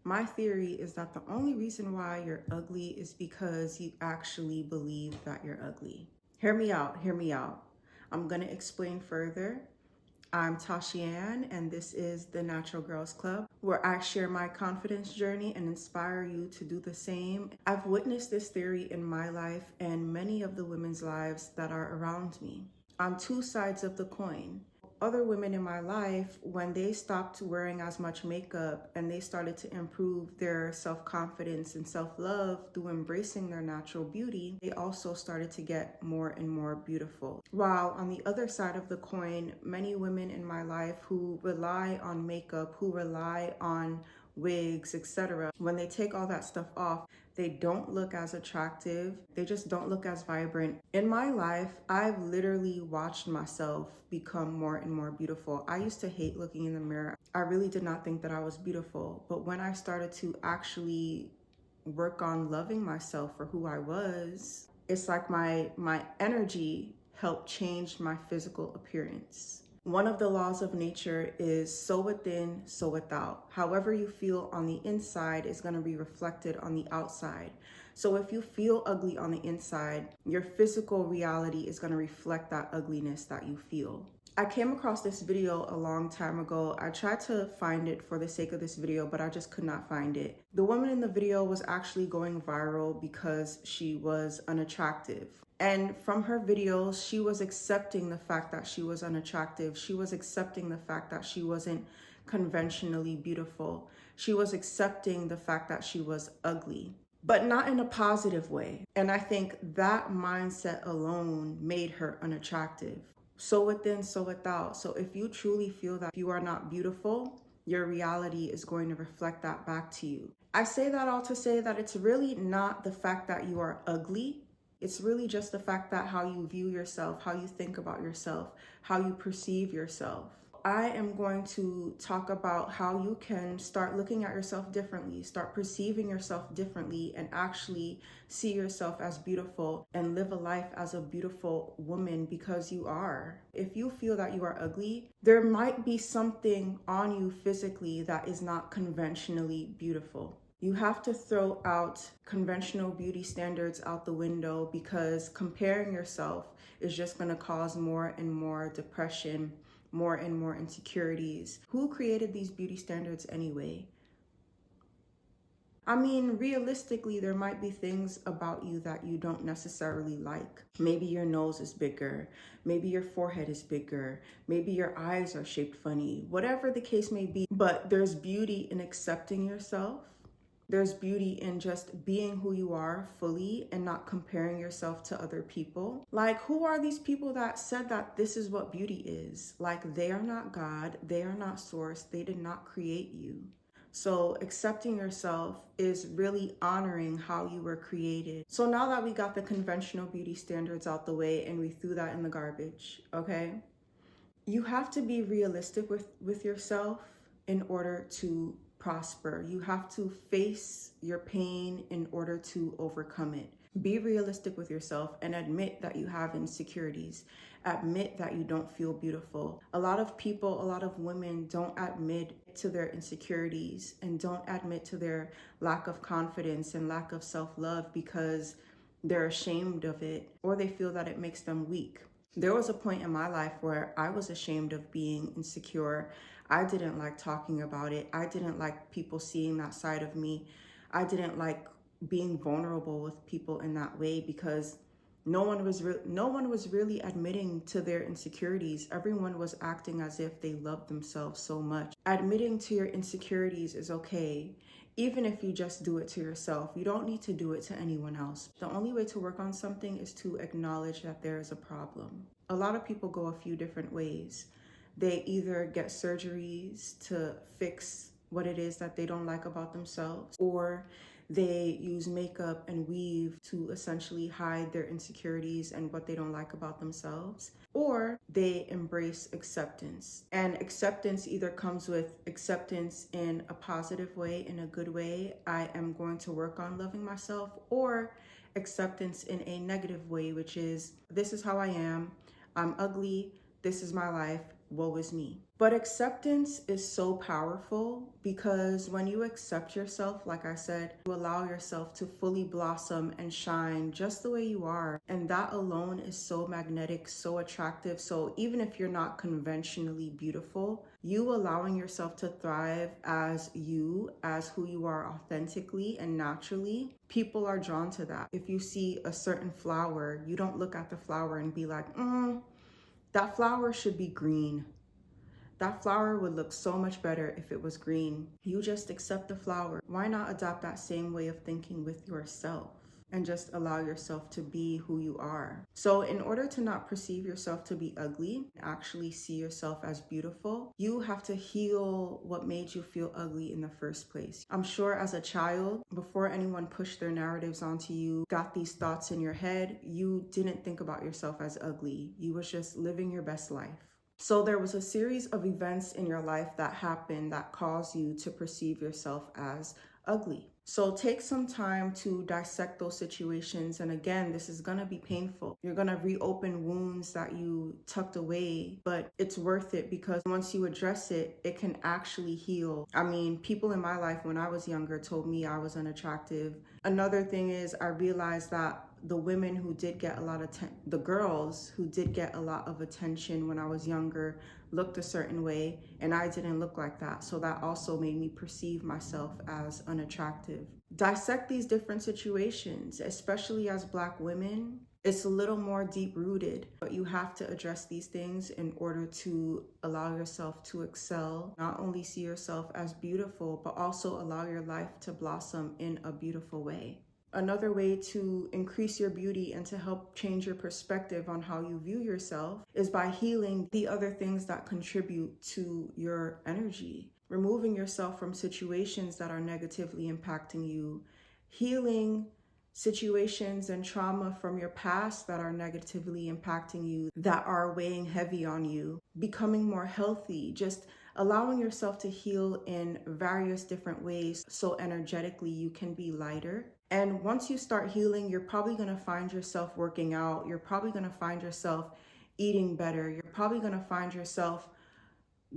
My theory is that the only reason why you're ugly is because you actually believe that you're ugly. Hear me out, hear me out. I'm gonna explain further. I'm Tashian, and this is the Natural Girls Club, where I share my confidence journey and inspire you to do the same. I've witnessed this theory in my life and many of the women's lives that are around me. On two sides of the coin. Other women in my life, when they stopped wearing as much makeup and they started to improve their self-confidence and self-love through embracing their natural beauty, they also started to get more and more beautiful. While on the other side of the coin, many women in my life who rely on makeup, who rely on wigs, etc., when they take all that stuff off, they don't look as attractive. They just don't look as vibrant. In my life, I've literally watched myself become more and more beautiful. I used to hate looking in the mirror. I really did not think that I was beautiful. But when I started to actually work on loving myself for who I was, it's like my energy helped change my physical appearance. One of the laws of nature is so within, so without. However you feel on the inside is going to be reflected on the outside. So if you feel ugly on the inside, your physical reality is going to reflect that ugliness that you feel. I came across this video a long time ago. I tried to find it for the sake of this video, but I just could not find it. The woman in the video was actually going viral because she was unattractive. And from her videos, she was accepting the fact that she was unattractive. She was accepting the fact that she wasn't conventionally beautiful. She was accepting the fact that she was ugly, but not in a positive way. And I think that mindset alone made her unattractive. So within, so without. So if you truly feel that you are not beautiful, your reality is going to reflect that back to you. I say that all to say that it's really not the fact that you are ugly. It's really just the fact that how you view yourself, how you think about yourself, how you perceive yourself. I am going to talk about how you can start looking at yourself differently, start perceiving yourself differently, and actually see yourself as beautiful and live a life as a beautiful woman because you are. If you feel that you are ugly, there might be something on you physically that is not conventionally beautiful. You have to throw out conventional beauty standards out the window because comparing yourself is just going to cause more and more depression, more and more insecurities. Who created these beauty standards anyway? I mean, realistically, there might be things about you that you don't necessarily like. Maybe your nose is bigger. Maybe your forehead is bigger. Maybe your eyes are shaped funny. Whatever the case may be. But there's beauty in accepting yourself. There's beauty in just being who you are fully and not comparing yourself to other people. Like, who are these people that said that this is what beauty is? Like, they are not God. They are not source. They did not create you. So accepting yourself is really honoring how you were created. So now that we got the conventional beauty standards out the way and we threw that in the garbage, okay? You have to be realistic with yourself in order to prosper. You have to face your pain in order to overcome it. Be realistic with yourself and admit that you have insecurities. Admit that you don't feel beautiful. A lot of people, a lot of women don't admit to their insecurities and don't admit to their lack of confidence and lack of self-love because they're ashamed of it or they feel that it makes them weak. There was a point in my life where I was ashamed of being insecure. I didn't like talking about it. I didn't like people seeing that side of me. I didn't like being vulnerable with people in that way because no one was really admitting to their insecurities. Everyone was acting as if they loved themselves so much. Admitting to your insecurities is okay, even if you just do it to yourself. You don't need to do it to anyone else. The only way to work on something is to acknowledge that there is a problem. A lot of people go a few different ways. They either get surgeries to fix what it is that they don't like about themselves, or they use makeup and weave to essentially hide their insecurities and what they don't like about themselves, or they embrace acceptance. And acceptance either comes with acceptance in a positive way, in a good way, I am going to work on loving myself, or acceptance in a negative way, which is, this is how I am, I'm ugly, this is my life, woe is me. But acceptance is so powerful because when you accept yourself, like I said, you allow yourself to fully blossom and shine just the way you are. And that alone is so magnetic, so attractive. So even if you're not conventionally beautiful, you allowing yourself to thrive as you, as who you are authentically and naturally, people are drawn to that. If you see a certain flower, you don't look at the flower and be like, that flower should be green. That flower would look so much better if it was green. You just accept the flower. Why not adopt that same way of thinking with yourself and just allow yourself to be who you are? So in order to not perceive yourself to be ugly, actually see yourself as beautiful, you have to heal what made you feel ugly in the first place. I'm sure as a child, before anyone pushed their narratives onto you, got these thoughts in your head, you didn't think about yourself as ugly. You was just living your best life. So there was a series of events in your life that happened that caused you to perceive yourself as ugly. So take some time to dissect those situations. And again, this is going to be painful. You're going to reopen wounds that you tucked away, but it's worth it because once you address it, it can actually heal. I mean, people in my life when I was younger told me I was unattractive. Another thing is I realized that the women who did get a lot of the girls who did get a lot of attention when I was younger looked a certain way, and I didn't look like that. So that also made me perceive myself as unattractive. Dissect these different situations, especially as Black women. It's a little more deep rooted, but you have to address these things in order to allow yourself to excel. Not only see yourself as beautiful, but also allow your life to blossom in a beautiful way. Another way to increase your beauty and to help change your perspective on how you view yourself is by healing the other things that contribute to your energy. Removing yourself from situations that are negatively impacting you. Healing situations and trauma from your past that are negatively impacting you, that are weighing heavy on you. Becoming more healthy, just allowing yourself to heal in various different ways so energetically you can be lighter. And once you start healing, you're probably going to find yourself working out. You're probably going to find yourself eating better. You're probably going to find yourself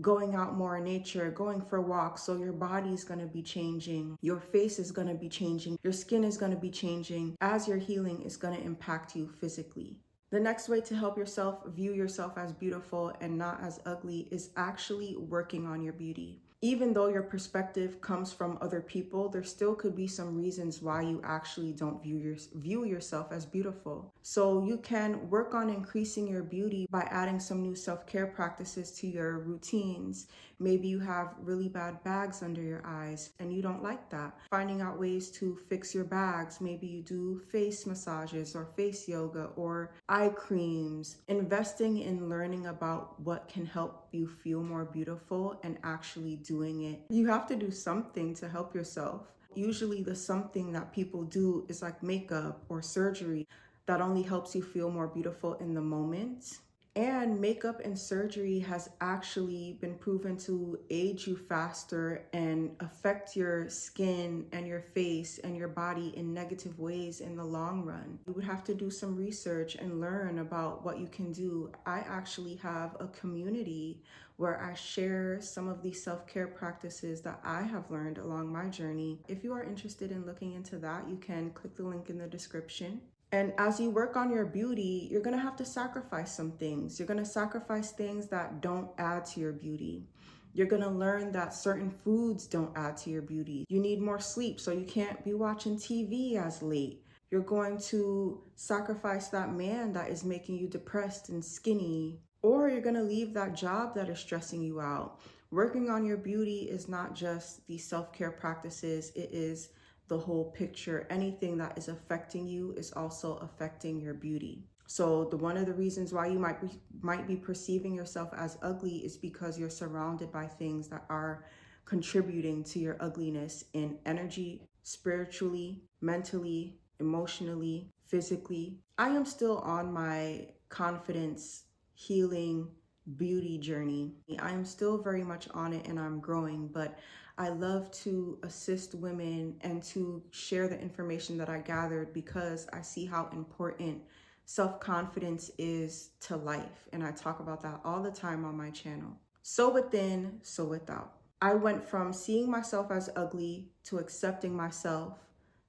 going out more in nature, going for walks. So your body's going to be changing. Your face is going to be changing. Your skin is going to be changing. As you're healing, it's going to impact you physically. The next way to help yourself view yourself as beautiful and not as ugly is actually working on your beauty. Even though your perspective comes from other people, there still could be some reasons why you actually don't view yourself as beautiful. So you can work on increasing your beauty by adding some new self-care practices to your routines. Maybe you have really bad bags under your eyes and you don't like that. Finding out ways to fix your bags. Maybe you do face massages or face yoga or eye creams. Investing in learning about what can help you feel more beautiful and actually doing it. You have to do something to help yourself. Usually the something that people do is like makeup or surgery that only helps you feel more beautiful in the moment. And makeup and surgery has actually been proven to age you faster and affect your skin and your face and your body in negative ways in the long run. You would have to do some research and learn about what you can do. I actually have a community where I share some of these self-care practices that I have learned along my journey. If you are interested in looking into that, you can click the link in the description. And as you work on your beauty, you're going to have to sacrifice some things. You're going to sacrifice things that don't add to your beauty. You're going to learn that certain foods don't add to your beauty. You need more sleep, so you can't be watching TV as late. You're going to sacrifice that man that is making you depressed and skinny. Or you're going to leave that job that is stressing you out. Working on your beauty is not just the self-care practices. It is the whole picture. Anything that is affecting you is also affecting your beauty. So one of the reasons why you might be perceiving yourself as ugly is because you're surrounded by things that are contributing to your ugliness in energy, spiritually, mentally, emotionally, physically. I am still on my confidence, healing, beauty journey. I am still very much on it and I'm growing, but I love to assist women and to share the information that I gathered because I see how important self-confidence is to life. And I talk about that all the time on my channel. So within, so without. I went from seeing myself as ugly to accepting myself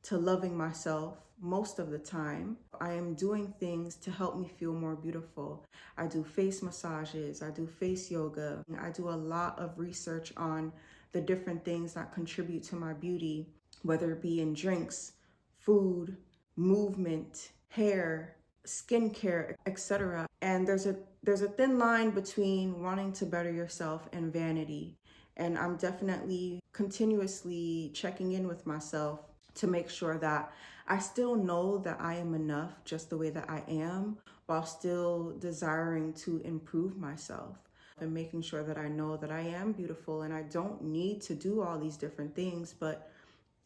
to loving myself most of the time. I am doing things to help me feel more beautiful. I do face massages, I do face yoga, I do a lot of research on the different things that contribute to my beauty, whether it be in drinks, food, movement, hair, skincare, etc. And there's a thin line between wanting to better yourself and vanity. And I'm definitely continuously checking in with myself to make sure that I still know that I am enough just the way that I am, while still desiring to improve myself and making sure that I know that I am beautiful and I don't need to do all these different things, but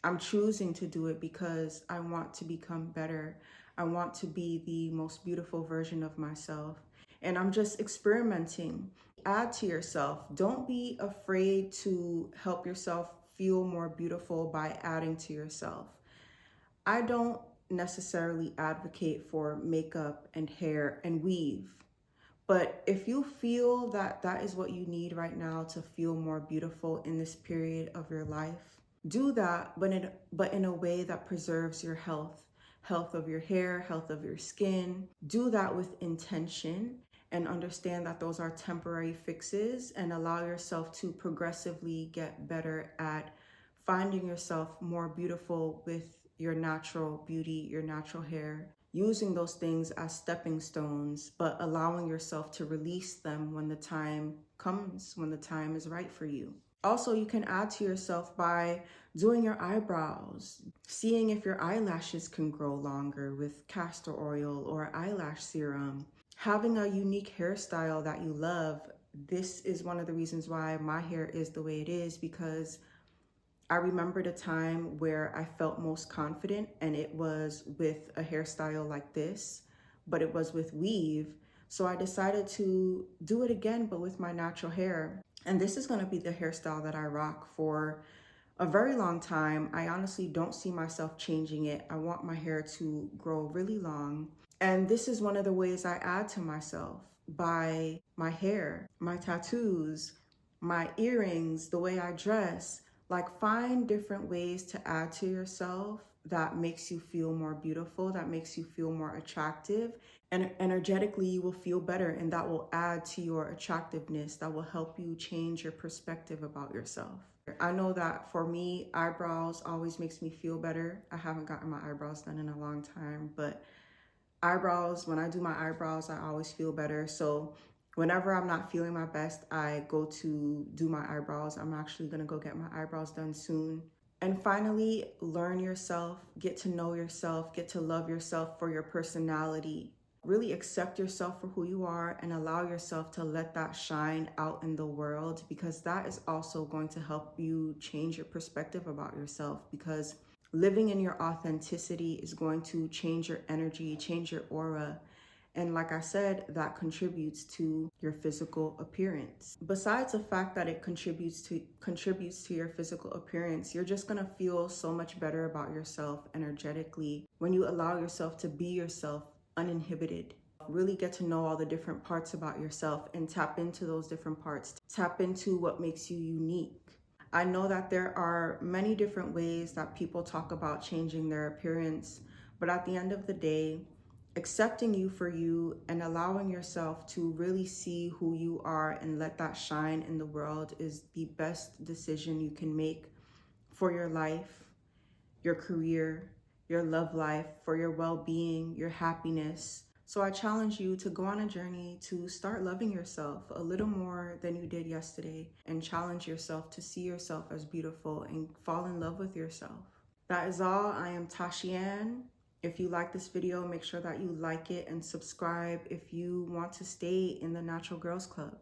I'm choosing to do it because I want to become better. I want to be the most beautiful version of myself. And I'm just experimenting. Add to yourself. Don't be afraid to help yourself feel more beautiful by adding to yourself. I don't necessarily advocate for makeup and hair and weave. But if you feel that that is what you need right now to feel more beautiful in this period of your life, do that, but in a way that preserves your health of your hair, health of your skin. Do that with intention and understand that those are temporary fixes, and allow yourself to progressively get better at finding yourself more beautiful with your natural beauty, your natural hair, using those things as stepping stones, but allowing yourself to release them when the time comes, when the time is right for you. Also, you can add to yourself by doing your eyebrows, seeing if your eyelashes can grow longer with castor oil or eyelash serum, having a unique hairstyle that you love. This is one of the reasons why my hair is the way it is, because I remembered a time where I felt most confident, and it was with a hairstyle like this, but it was with weave. So I decided to do it again, but with my natural hair. And this is going to be the hairstyle that I rock for a very long time. I honestly don't see myself changing it. I want my hair to grow really long. And this is one of the ways I add to myself, by my hair, my tattoos, my earrings, the way I dress. Like, find different ways to add to yourself that makes you feel more beautiful, that makes you feel more attractive. And energetically, you will feel better, and that will add to your attractiveness. That will help you change your perspective about yourself. I know that for me, eyebrows always makes me feel better. I haven't gotten my eyebrows done in a long time, but eyebrows, when I do my eyebrows, I always feel better. So whenever I'm not feeling my best, I go to do my eyebrows. I'm actually gonna go get my eyebrows done soon. And finally, learn yourself, get to know yourself, get to love yourself for your personality. Really accept yourself for who you are and allow yourself to let that shine out in the world, because that is also going to help you change your perspective about yourself. Because living in your authenticity is going to change your energy, change your aura. And like I said, that contributes to your physical appearance. Besides the fact that it contributes to your physical appearance, you're just gonna feel so much better about yourself energetically when you allow yourself to be yourself uninhibited. Really get to know all the different parts about yourself and tap into those different parts. Tap into what makes you unique. I know that there are many different ways that people talk about changing their appearance, but at the end of the day, accepting you for you and allowing yourself to really see who you are and let that shine in the world is the best decision you can make for your life, your career, your love life, for your well-being, your happiness. So I challenge you to go on a journey to start loving yourself a little more than you did yesterday, and challenge yourself to see yourself as beautiful and fall in love with yourself. That is all. I am Tashian. If you like this video, make sure that you like it and subscribe if you want to stay in the Natural Girls Club.